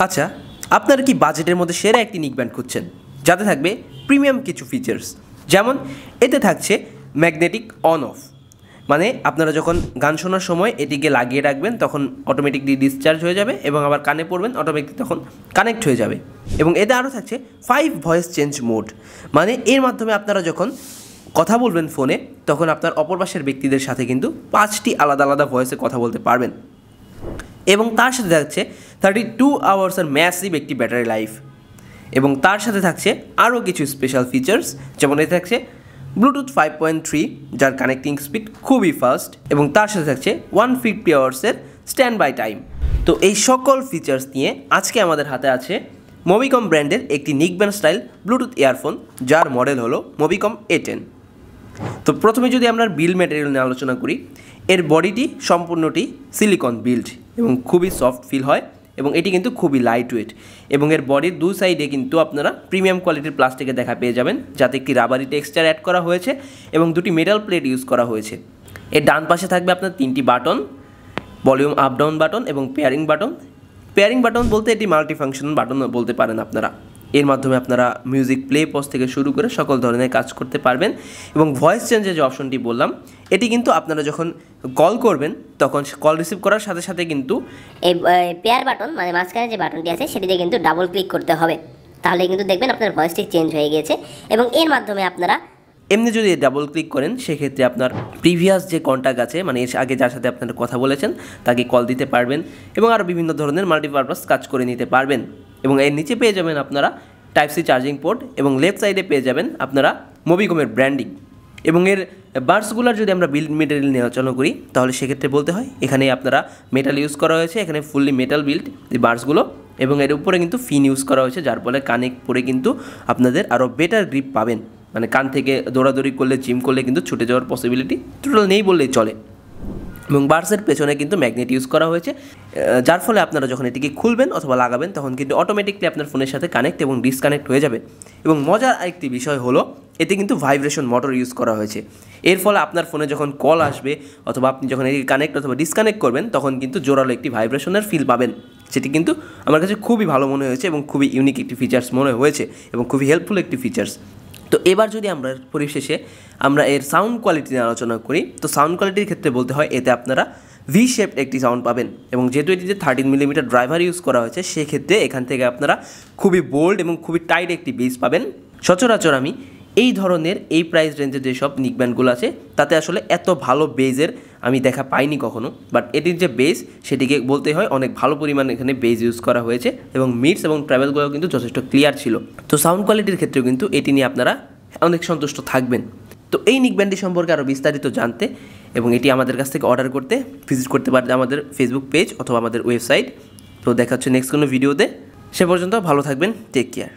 আচ্ছা, আপনারা কি বাজেটের মধ্যে সেরা একটি নিক ব্যান্ড খুঁজছেন যাতে থাকবে প্রিমিয়াম কিছু ফিচার্স? যেমন এতে থাকছে ম্যাগনেটিক অন অফ, মানে আপনারা যখন গান শোনার সময় এটিকে লাগিয়ে রাখবেন তখন অটোমেটিকলি ডিসচার্জ হয়ে যাবে এবং আবার কানে পড়বেন অটোমেটিক তখন কানেক্ট হয়ে যাবে। এবং এতে আরও থাকছে 5 ভয়েস চেঞ্জ মোড, মানে এর মাধ্যমে আপনারা যখন কথা বলবেন ফোনে তখন আপনার অপর পাশের ব্যক্তিদের সাথে কিন্তু 5টি আলাদা আলাদা ভয়েসে কথা বলতে পারবেন। এবং তার সাথে থাকছে 32 আওয়ার্সের ম্যাসিভ একটি ব্যাটারি লাইফ। এবং তার সাথে থাকছে আরও কিছু স্পেশাল ফিচার্স, যেমন এতে থাকছে ব্লুটুথ 5.3 যার কানেক্টিং স্পিড খুবই ফাস্ট, এবং তার সাথে থাকছে 150 আওয়ার্সের স্ট্যান্ড বাই টাইম। তো এই সকল ফিচার্স নিয়ে আজকে আমাদের হাতে আছে মোবিকম ব্র্যান্ডের একটি নিক ব্যান্ড স্টাইল ব্লুটুথ ইয়ারফোন, যার মডেল হলো মোবিকম A10। তো প্রথমে যদি আমরা বিল্ড ম্যাটেরিয়াল নিয়ে আলোচনা করি, এর বডিটি সম্পূর্ণটি সিলিকন বিল্ড এবং খুবই সফট ফিল হয়, এবং এটি কিন্তু খুবই লাইট ওয়েট। এবং এর বডির দু সাইডে কিন্তু আপনারা প্রিমিয়াম কোয়ালিটির প্লাস্টিকের দেখা পেয়ে যাবেন, যাতে একটি রাবারি টেক্সচার অ্যাড করা হয়েছে এবং দুটি মেটাল প্লেট ইউজ করা হয়েছে। এর ডান পাশে থাকবে আপনার 3টি button, volume up down button এবং পেয়ারিং বাটন। পেয়ারিং বাটন বলতে এটি মাল্টি ফাংশনাল বাটন বলতে পারেন আপনারা। এর মাধ্যমে আপনারা মিউজিক প্লে পজ থেকে শুরু করে সকল ধরনের কাজ করতে পারবেন। এবং ভয়েস চেঞ্জের যে অপশনটি বললাম, এটি কিন্তু আপনারা যখন কল করবেন তখন কল রিসিভ করার সাথে সাথে কিন্তু এই পেয়ার বাটন মানে মাঝখানে যে বাটনটি আছে সেটিতে কিন্তু ডাবল ক্লিক করতে হবে, তাহলে কিন্তু দেখবেন আপনার ভয়েসটি চেঞ্জ হয়ে গিয়েছে। এবং এর মাধ্যমে আপনারা এমনি যদি ডাবল ক্লিক করেন সেক্ষেত্রে আপনার প্রিভিয়াস যে কন্ট্যাক্ট আছে, মানে এর আগে যার সাথে আপনারা কথা বলেছেন তাকে কল দিতে পারবেন এবং আরও বিভিন্ন ধরনের মাল্টিপারপাস কাজ করে নিতে পারবেন। এবং এর নিচে পেয়ে যাবেন আপনারা টাইপ সি চার্জিং পোর্ট, এবং লেফট সাইডে পেয়ে যাবেন আপনারা মোবিকমের ব্র্যান্ডিং। এবং এর বার্সগুলোর যদি আমরা বিল্ড মেটেরিয়াল নিয়ে আলোচনা করি তাহলে সেক্ষেত্রে বলতে হয় এখানে আপনারা মেটাল ইউজ করা হয়েছে, এখানে ফুললি মেটাল বিল্ড এই বার্সগুলো, এবং এর উপরে কিন্তু ফিন ইউজ করা হয়েছে, যার ফলে কানে পরে কিন্তু আপনাদের আরও বেটার গ্রিপ পাবেন। মানে কান থেকে দৌড়াদৌড়ি করলে জিম করলে কিন্তু ছুটে যাওয়ার পসিবিলিটি টোটাল নেই বললেই চলে। এবং বার্সের পেছনে কিন্তু ম্যাগনেট ইউজ করা হয়েছে, যার ফলে আপনারা যখন এটিকে খুলবেন অথবা লাগাবেন তখন কিন্তু অটোমেটিকলি আপনার ফোনের সাথে কানেক্ট এবং ডিসকানেক্ট হয়ে যাবে। এবং মজার আরেকটি বিষয় হলো এতে কিন্তু ভাইব্রেশন মোটর ইউজ করা হয়েছে। এর ফলে আপনার ফোনে যখন কল আসবে অথবা আপনি যখন এটিকে কানেক্ট অথবা ডিসকানেক্ট করবেন তখন কিন্তু জোরালো একটি ভাইব্রেশনের ফিল পাবেন, যেটি কিন্তু আমার কাছে খুবই ভালো মনে হয়েছে এবং খুবই ইউনিক একটি ফিচার্স মনে হয়েছে এবং খুবই হেল্পফুল একটি ফিচার্স। তো এবার যদি আমরা পরিশেষে আমরা এর সাউন্ড কোয়ালিটি নিয়ে আলোচনা করি, তো সাউন্ড কোয়ালিটির ক্ষেত্রে বলতে হয় এতে আপনারা ভি শেপড একটি সাউন্ড পাবেন। এবং যেহেতু এটিতে 13 মিলিমিটার ড্রাইভার ইউজ করা হয়েছে সেক্ষেত্রে এখান থেকে আপনারা খুবই বোল্ড এবং খুবই টাইট একটি বেস পাবেন। সচরাচর আমি এই ধরনের এই প্রাইস রেঞ্জের যেসব নিক ব্যান্ডগুলো আছে তাতে আসলে এত ভালো বেজের আমি দেখা পাইনি কখনো, বাট এটির যে বেস সেটিকে বলতে হয় অনেক ভালো পরিমাণে এখানে বেজ ইউজ করা হয়েছে এবং মিডস এবং ট্রাভেলগুলো কিন্তু যথেষ্ট ক্লিয়ার ছিল। তো সাউন্ড কোয়ালিটির ক্ষেত্রেও কিন্তু এটি নিয়ে আপনারা অনেক সন্তুষ্ট থাকবেন। তো এই নিক ব্যান্ডটি সম্পর্কে আরও বিস্তারিত জানতে এবং এটি আমাদের কাছ থেকে অর্ডার করতে ভিজিট করতে পারেন আমাদের ফেসবুক পেজ অথবা আমাদের ওয়েবসাইট। তো দেখা হচ্ছে নেক্সট কোনো ভিডিওতে, সে পর্যন্ত ভালো থাকবেন, টেক কেয়ার।